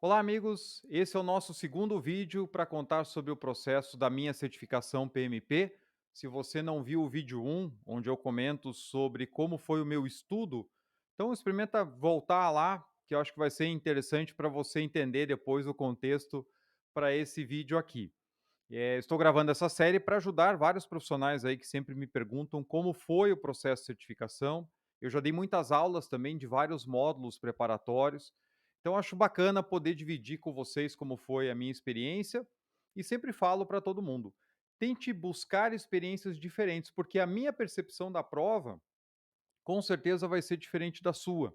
Olá, amigos. Esse é o nosso segundo vídeo para contar sobre o processo da minha certificação PMP. Se você não viu o vídeo um, onde eu comento sobre como foi o meu estudo, então experimenta voltar lá, que eu acho que vai ser interessante para você entender depois o contexto para esse vídeo aqui. Estou gravando essa série para ajudar vários profissionais aí que sempre me perguntam como foi o processo de certificação. Eu já dei muitas aulas também de vários módulos preparatórios, então acho bacana poder dividir com vocês como foi a minha experiência e sempre falo para todo mundo: tente buscar experiências diferentes, porque a minha percepção da prova com certeza vai ser diferente da sua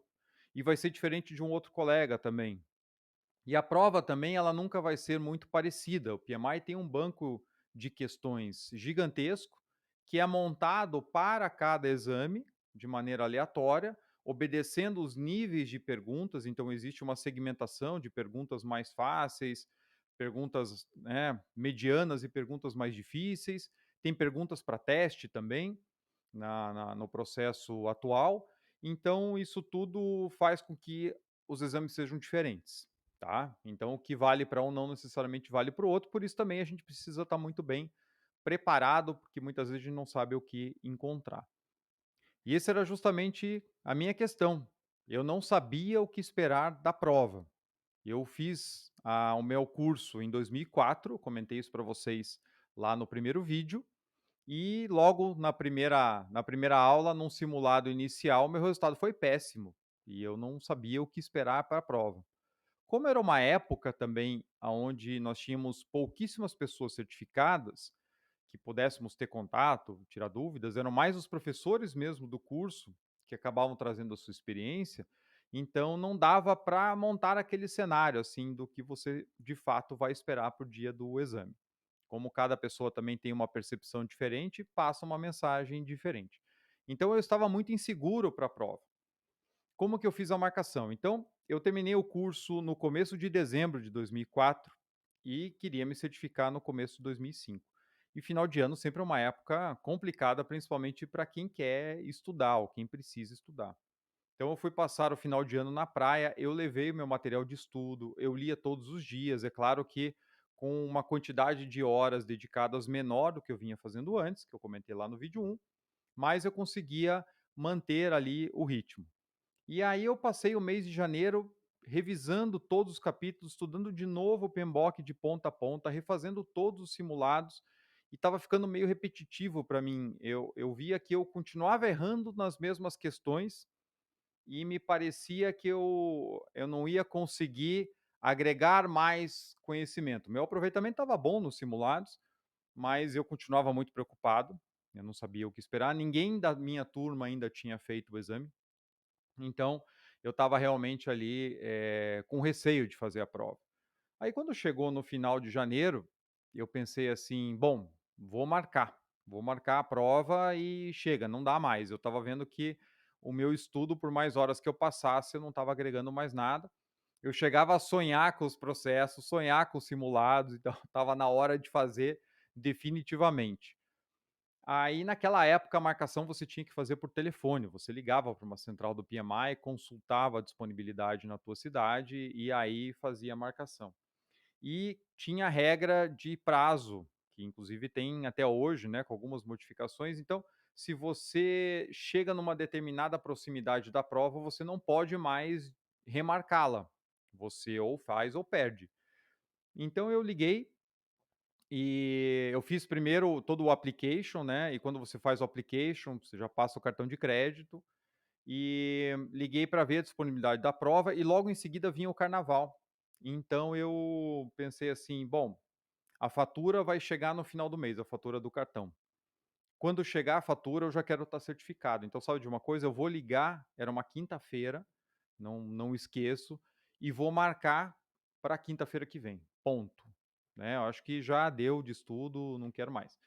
e vai ser diferente de um outro colega também. E a prova também, ela nunca vai ser muito parecida. O PMI tem um banco de questões gigantesco, que é montado para cada exame, de maneira aleatória, obedecendo os níveis de perguntas. Então, existe uma segmentação de perguntas mais fáceis, perguntas medianas e perguntas mais difíceis. Tem perguntas para teste também no processo atual. Então, isso tudo faz com que os exames sejam diferentes. Tá? Então, o que vale para um não necessariamente vale para o outro, por isso também a gente precisa estar muito bem preparado, porque muitas vezes a gente não sabe o que encontrar. E esse era justamente a minha questão. Eu não sabia o que esperar da prova. Eu fiz o meu curso em 2004, comentei isso para vocês lá no primeiro vídeo, e logo na primeira aula, num simulado inicial, meu resultado foi péssimo. E eu não sabia o que esperar para a prova. Como era uma época também aonde nós tínhamos pouquíssimas pessoas certificadas, que pudéssemos ter contato, tirar dúvidas, eram mais os professores mesmo do curso que acabavam trazendo a sua experiência, então não dava para montar aquele cenário, assim, do que você de fato vai esperar para o dia do exame. Como cada pessoa também tem uma percepção diferente, passa uma mensagem diferente. Então eu estava muito inseguro para a prova. Como que eu fiz a marcação? Então, eu terminei o curso no começo de dezembro de 2004 e queria me certificar no começo de 2005. E final de ano sempre é uma época complicada, principalmente para quem quer estudar ou quem precisa estudar. Então, eu fui passar o final de ano na praia, eu levei o meu material de estudo, eu lia todos os dias, é claro que com uma quantidade de horas dedicadas menor do que eu vinha fazendo antes, que eu comentei lá no vídeo um, mas eu conseguia manter ali o ritmo. E aí eu passei o mês de janeiro revisando todos os capítulos, estudando de novo o PMBOK de ponta a ponta, refazendo todos os simulados, e estava ficando meio repetitivo para mim. Eu via que eu continuava errando nas mesmas questões e me parecia que eu não ia conseguir agregar mais conhecimento. Meu aproveitamento estava bom nos simulados, mas eu continuava muito preocupado, eu não sabia o que esperar. Ninguém da minha turma ainda tinha feito o exame. Então, eu estava realmente ali, com receio de fazer a prova. Aí quando chegou no final de janeiro, eu pensei assim: "Bom, vou marcar a prova e chega, não dá mais". Eu estava vendo que o meu estudo, por mais horas que eu passasse, eu não estava agregando mais nada. Eu chegava a sonhar com os processos, sonhar com os simulados, então estava na hora de fazer definitivamente. Aí, naquela época, a marcação você tinha que fazer por telefone. Você ligava para uma central do PMI, consultava a disponibilidade na tua cidade e aí fazia a marcação. E tinha a regra de prazo, que inclusive tem até hoje, né, com algumas modificações. Então, se você chega numa determinada proximidade da prova, você não pode mais remarcá-la. Você ou faz ou perde. Então eu liguei e eu fiz primeiro todo o application, né, e quando você faz o application, você já passa o cartão de crédito, e liguei para ver a disponibilidade da prova e logo em seguida vinha o carnaval. Então eu pensei assim: "Bom, a fatura vai chegar no final do mês, a fatura do cartão. Quando chegar a fatura eu já quero estar certificado". Então sabe de uma coisa? Eu vou ligar, era uma quinta-feira, não esqueço, e vou marcar para quinta-feira que vem, ponto, né, eu acho que já deu de estudo, não quero mais.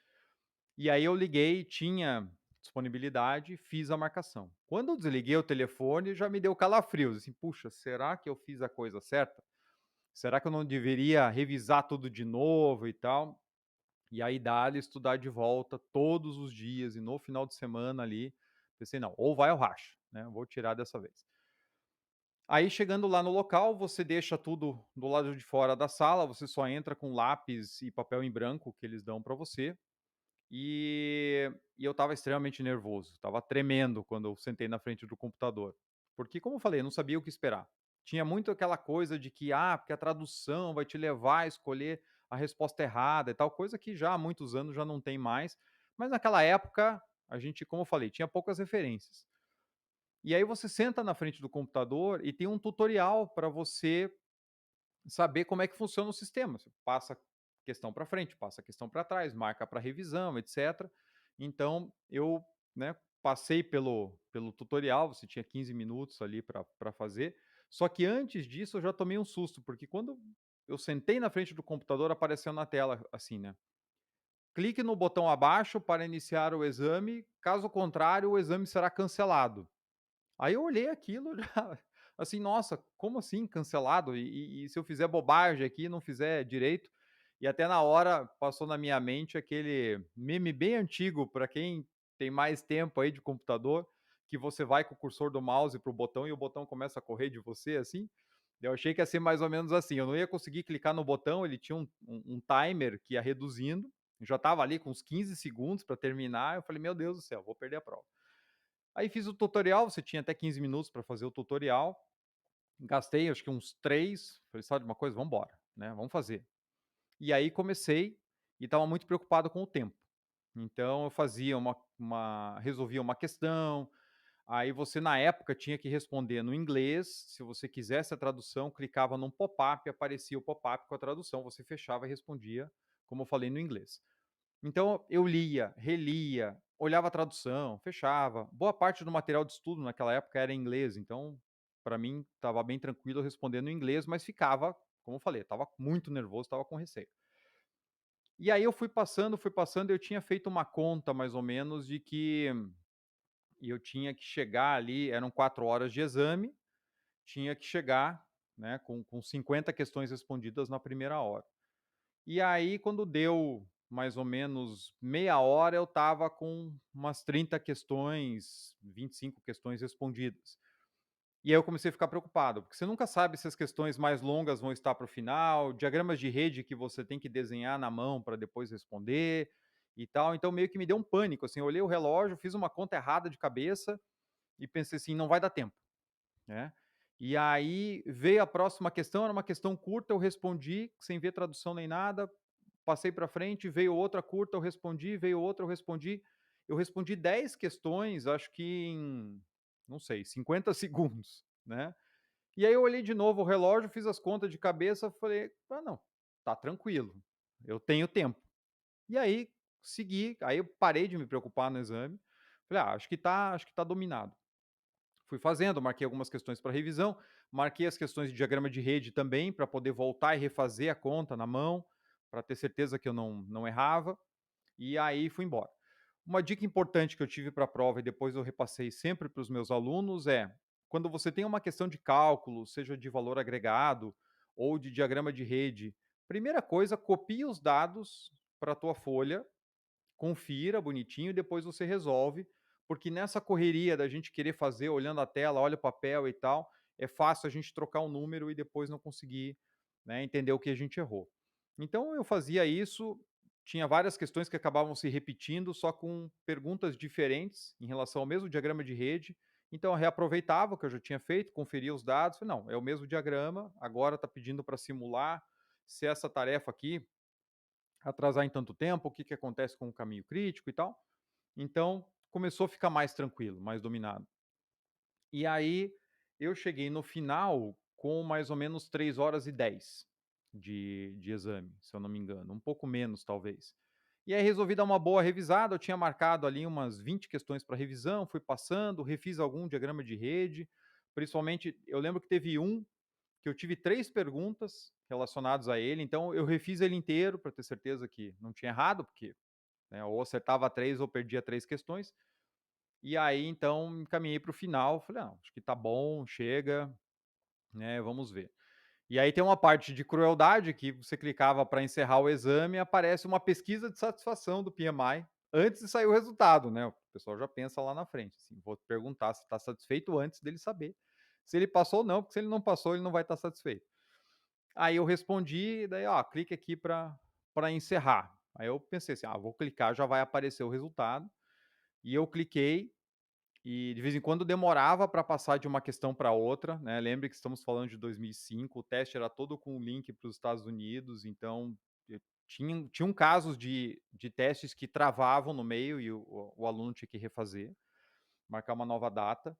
E aí eu liguei, tinha disponibilidade, fiz a marcação. Quando eu desliguei o telefone, já me deu calafrios, assim: "Puxa, será que eu fiz a coisa certa? Será que eu não deveria revisar tudo de novo e tal?". E aí dá-lhe estudar de volta todos os dias e no final de semana ali, pensei: "Não, ou vai ou racha, né, vou tirar dessa vez". Aí chegando lá no local, você deixa tudo do lado de fora da sala, você só entra com lápis e papel em branco que eles dão para você. E eu estava extremamente nervoso, estava tremendo quando eu sentei na frente do computador. Porque, como eu falei, eu não sabia o que esperar. Tinha muito aquela coisa de que, porque a tradução vai te levar a escolher a resposta errada e tal, coisa que já há muitos anos já não tem mais. Mas naquela época, a gente, como eu falei, tinha poucas referências. E aí você senta na frente do computador e tem um tutorial para você saber como é que funciona o sistema. Você passa questão para frente, passa questão para trás, marca para revisão, etc. Então, eu, né, passei pelo tutorial, você tinha 15 minutos ali para fazer. Só que antes disso eu já tomei um susto, porque quando eu sentei na frente do computador, apareceu na tela assim, né? Clique no botão abaixo para iniciar o exame, caso contrário, o exame será cancelado. Aí eu olhei aquilo já, assim: "Nossa, como assim cancelado? E se eu fizer bobagem aqui, não fizer direito?". E até na hora passou na minha mente aquele meme bem antigo para quem tem mais tempo aí de computador, que você vai com o cursor do mouse para o botão e o botão começa a correr de você, assim. Eu achei que ia ser mais ou menos assim, eu não ia conseguir clicar no botão, ele tinha um timer que ia reduzindo, já estava ali com uns 15 segundos para terminar, eu falei: "Meu Deus do céu, vou perder a prova". Aí fiz o tutorial, você tinha até 15 minutos para fazer o tutorial, gastei acho que uns 3, falei: "Sabe de uma coisa? Vamos embora, né, vamos fazer". E aí comecei e estava muito preocupado com o tempo. Então eu fazia uma resolvia uma questão, aí você na época tinha que responder no inglês, se você quisesse a tradução, clicava num pop-up, aparecia o pop-up com a tradução, você fechava e respondia, como eu falei, no inglês. Então eu lia, relia, olhava a tradução, fechava. Boa parte do material de estudo naquela época era em inglês, então para mim estava bem tranquilo respondendo em inglês, mas ficava, como eu falei, estava muito nervoso, estava com receio. E aí eu fui passando, eu tinha feito uma conta mais ou menos de que eu tinha que chegar ali, eram 4 horas de exame, tinha que chegar, né, com 50 questões respondidas na primeira hora. E aí, quando deu mais ou menos meia hora, eu estava com umas 30 questões, 25 questões respondidas. E aí eu comecei a ficar preocupado, porque você nunca sabe se as questões mais longas vão estar para o final, diagramas de rede que você tem que desenhar na mão para depois responder e tal. Então meio que me deu um pânico, assim, eu olhei o relógio, fiz uma conta errada de cabeça e pensei assim, não vai dar tempo, né? E aí veio a próxima questão, era uma questão curta, eu respondi sem ver tradução nem nada, passei para frente, veio outra curta, eu respondi, veio outra, eu respondi. Eu respondi 10 questões, acho que em, não sei, 50 segundos, né. E aí eu olhei de novo o relógio, fiz as contas de cabeça, falei: "Ah, não, tá tranquilo, eu tenho tempo". E aí segui, aí eu parei de me preocupar no exame, falei: acho que tá dominado". Fui fazendo, marquei algumas questões para revisão, marquei as questões de diagrama de rede também, para poder voltar e refazer a conta na mão, para ter certeza que eu não errava, e aí fui embora. Uma dica importante que eu tive para a prova e depois eu repassei sempre para os meus alunos é: quando você tem uma questão de cálculo, seja de valor agregado ou de diagrama de rede, primeira coisa, copie os dados para a tua folha, confira bonitinho e depois você resolve, porque nessa correria da gente querer fazer olhando a tela, olha o papel e tal, é fácil a gente trocar um número e depois não conseguir, né, entender o que a gente errou. Então eu fazia isso, tinha várias questões que acabavam se repetindo, só com perguntas diferentes em relação ao mesmo diagrama de rede. Então eu reaproveitava o que eu já tinha feito, conferia os dados, falei, não, é o mesmo diagrama, agora está pedindo para simular se essa tarefa aqui atrasar em tanto tempo, o que, que acontece com o caminho crítico e tal. Então, começou a ficar mais tranquilo, mais dominado. E aí, eu cheguei no final com mais ou menos 3 horas e 10 de exame, se eu não me engano, um pouco menos talvez. E aí resolvi dar uma boa revisada, eu tinha marcado ali umas 20 questões para revisão, fui passando, refiz algum diagrama de rede, principalmente, eu lembro que teve um que eu tive 3 perguntas relacionadas a ele, então eu refiz ele inteiro para ter certeza que não tinha errado, porque, né, ou acertava 3 ou perdia 3 questões. E aí então encaminhei para o final, falei: "Não, acho que tá bom, chega, né, vamos ver". E aí tem uma parte de crueldade que você clicava para encerrar o exame e aparece uma pesquisa de satisfação do PMI antes de sair o resultado, né, o pessoal já pensa lá na frente, assim, vou perguntar se está satisfeito antes dele saber se ele passou ou não, porque se ele não passou, ele não vai estar satisfeito. Aí eu respondi, daí, ó, clique aqui para encerrar. Aí eu pensei assim: "Ah, vou clicar, já vai aparecer o resultado", e eu cliquei, e de vez em quando demorava para passar de uma questão para outra, né, lembre que estamos falando de 2005, o teste era todo com o link para os Estados Unidos, então, tinham casos de testes que travavam no meio e o aluno tinha que refazer, marcar uma nova data.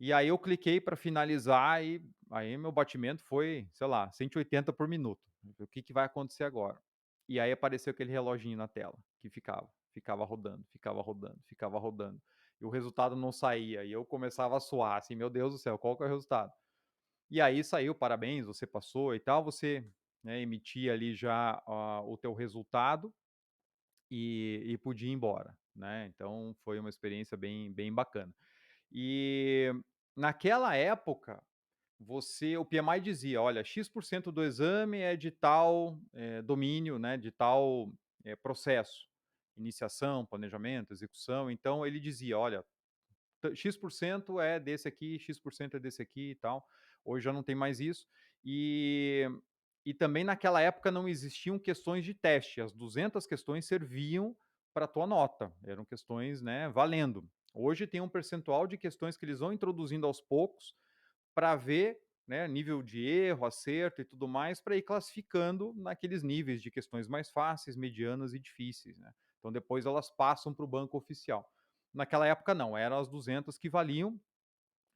E aí eu cliquei para finalizar e aí meu batimento foi, sei lá, 180 por minuto. O que que vai acontecer agora? E aí apareceu aquele reloginho na tela, que ficava rodando, ficava rodando, ficava rodando. E o resultado não saía, e eu começava a suar, assim: "Meu Deus do céu, qual que é o resultado?". E aí saiu: "Parabéns, você passou", e tal, você, né, emitia ali já, o teu resultado e podia ir embora, né. Então foi uma experiência bem bacana. E naquela época, o PMI dizia: "Olha, X% do exame é de tal, domínio, né, de tal, processo, iniciação, planejamento, execução". Então ele dizia: "Olha, X% é desse aqui, X% é desse aqui e tal". Hoje já não tem mais isso. E também naquela época não existiam questões de teste, as 200 questões serviam para a tua nota, eram questões, né, valendo. Hoje tem um percentual de questões que eles vão introduzindo aos poucos para ver, né, nível de erro, acerto e tudo mais, para ir classificando naqueles níveis de questões mais fáceis, medianas e difíceis, né. Então depois elas passam para o banco oficial. Naquela época não, eram as 200 que valiam,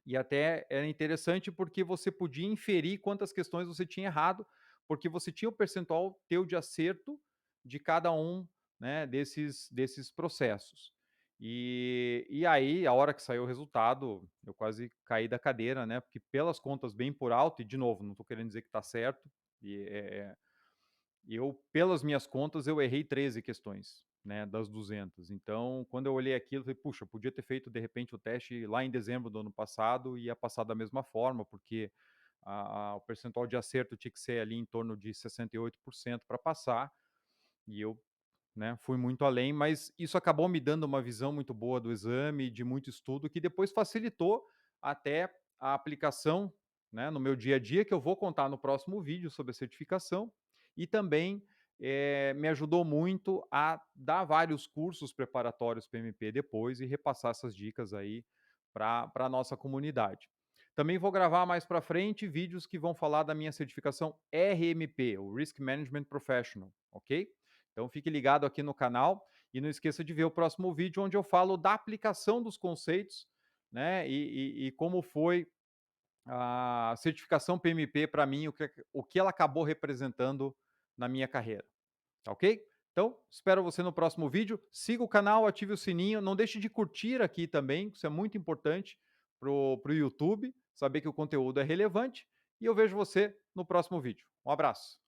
e até era interessante porque você podia inferir quantas questões você tinha errado, porque você tinha o percentual teu de acerto de cada um, né, desses processos. E aí, a hora que saiu o resultado, eu quase caí da cadeira, né, porque pelas contas bem por alto, e de novo, não estou querendo dizer que está certo, e, eu, pelas minhas contas, eu errei 13 questões, né, das 200. Então, quando eu olhei aquilo, eu falei: "Puxa, podia ter feito, de repente, o teste lá em dezembro do ano passado e ia passar da mesma forma", porque o percentual de acerto tinha que ser ali em torno de 68% para passar, e eu, né, fui muito além, mas isso acabou me dando uma visão muito boa do exame, de muito estudo, que depois facilitou até a aplicação, né, no meu dia a dia, que eu vou contar no próximo vídeo sobre a certificação, e também me ajudou muito a dar vários cursos preparatórios PMP depois e repassar essas dicas aí para a nossa comunidade. Também vou gravar mais para frente vídeos que vão falar da minha certificação RMP, o Risk Management Professional, ok? Então fique ligado aqui no canal e não esqueça de ver o próximo vídeo onde eu falo da aplicação dos conceitos, né, e como foi a certificação PMP para mim, o que ela acabou representando na minha carreira, tá ok? Então, espero você no próximo vídeo. Siga o canal, ative o sininho, não deixe de curtir aqui também, isso é muito importante pro YouTube, saber que o conteúdo é relevante, e eu vejo você no próximo vídeo. Um abraço.